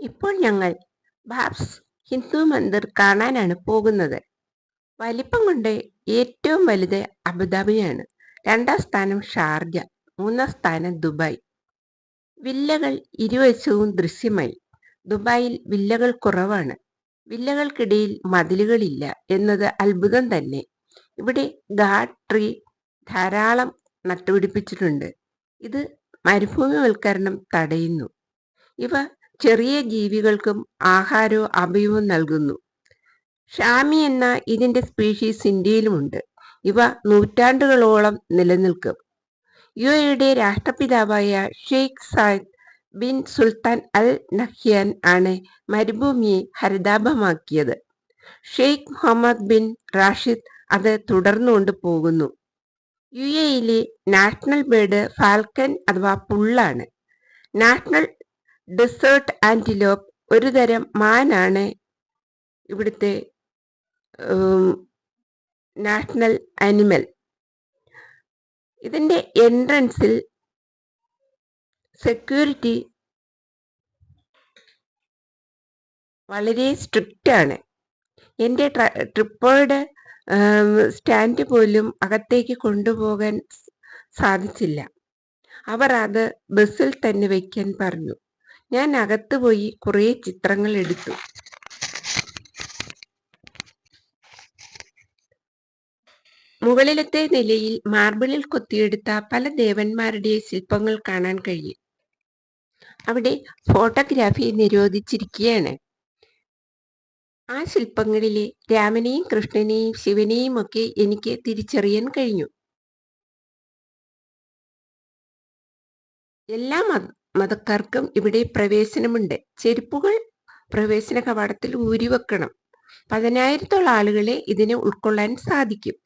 ഇപ്പോൾ ഞങ്ങൾ ബാബ്സ് ഹിന്ദു മന്ദിർ കാണാനാണ് പോകുന്നത്. വലിപ്പം കൊണ്ട് ഏറ്റവും വലുത് അബുദാബിയാണ്. 2ാം സ്ഥാനം ഷാർജ, 3ാം സ്ഥാനം ദുബായ്. വില്ലകൾ ഇരുവശവും ദൃശ്യമായി. ദുബായിൽ വില്ലകൾ കുറവാണ്. വില്ലകൾക്കിടയിൽ മതിലുകളില്ല എന്നത് അത്ഭുതം തന്നെ. ഇവിടെ ഗാർഡ് ട്രീ ധാരാളം നട്ടുപിടിപ്പിച്ചിട്ടുണ്ട്. ഇത് മരുഭൂമിവൽക്കരണം തടയുന്നു. ഇവ ചെറിയ ജീവികൾക്കും ആഹാരവും അഭയവും നൽകുന്നു. ഷാമി എന്ന ഇതിന്റെ സ്പീഷീസ് ഇന്ത്യയിലുമുണ്ട്. ഇവ നൂറ്റാണ്ടുകളോളം നിലനിൽക്കും. യുഎഇയുടെ രാഷ്ട്രപിതാവായ Sheikh Saad bin Sultan Al Nahyan ആണ് മരുഭൂമിയെ ഹരിതാഭമാക്കിയത്. ഷെയ്ഖ് മുഹമ്മദ് ബിൻ റാഷിദ് അത് തുടർന്നുകൊണ്ട് പോകുന്നു. യുഎഇയിലെ നാഷണൽ ബേർഡ് ഫാൽക്കൺ അഥവാ പുള്ളാണ്. നാഷണൽ ഡെസേർട്ട് ആന്റിലോപ്പ് ഒരു തരം മാനാണ് ഇവിടുത്തെ നാഷണൽ ആനിമൽ. ഇതിന്റെ എൻട്രൻസിൽ സെക്യൂരിറ്റി വളരെ സ്ട്രിക്റ്റ് ആണ്. എൻ്റെ ട്രിപ്പോയുടെ സ്റ്റാൻഡ് പോലും അകത്തേക്ക് കൊണ്ടുപോകാൻ സാധിച്ചില്ല. അവർ അത് ബസ്സിൽ തന്നെ വയ്ക്കാൻ പറഞ്ഞു. ഞാൻ അകത്ത് പോയി കുറേ ചിത്രങ്ങൾ എടുത്തു. മുകളിലത്തെ നിലയിൽ മാർബിളിൽ കൊത്തിയെടുത്ത പല ദേവന്മാരുടെ ശില്പങ്ങൾ കാണാൻ കഴിയും. അവിടെ ഫോട്ടോഗ്രാഫി നിരോധിച്ചിരിക്കുകയാണ്. ആ ശില്പങ്ങളിലെ രാമനെയും കൃഷ്ണനെയും ശിവനെയും ഒക്കെ എനിക്ക് തിരിച്ചറിയാൻ കഴിഞ്ഞു. എല്ലാ മതക്കാർക്കും ഇവിടെ പ്രവേശനമുണ്ട്. ചെരുപ്പുകൾ പ്രവേശന കവാടത്തിൽ ഊരിവെക്കണം. 10,000-ഓളം ആളുകളെ ഇതിനെ ഉൾക്കൊള്ളാൻ സാധിക്കും.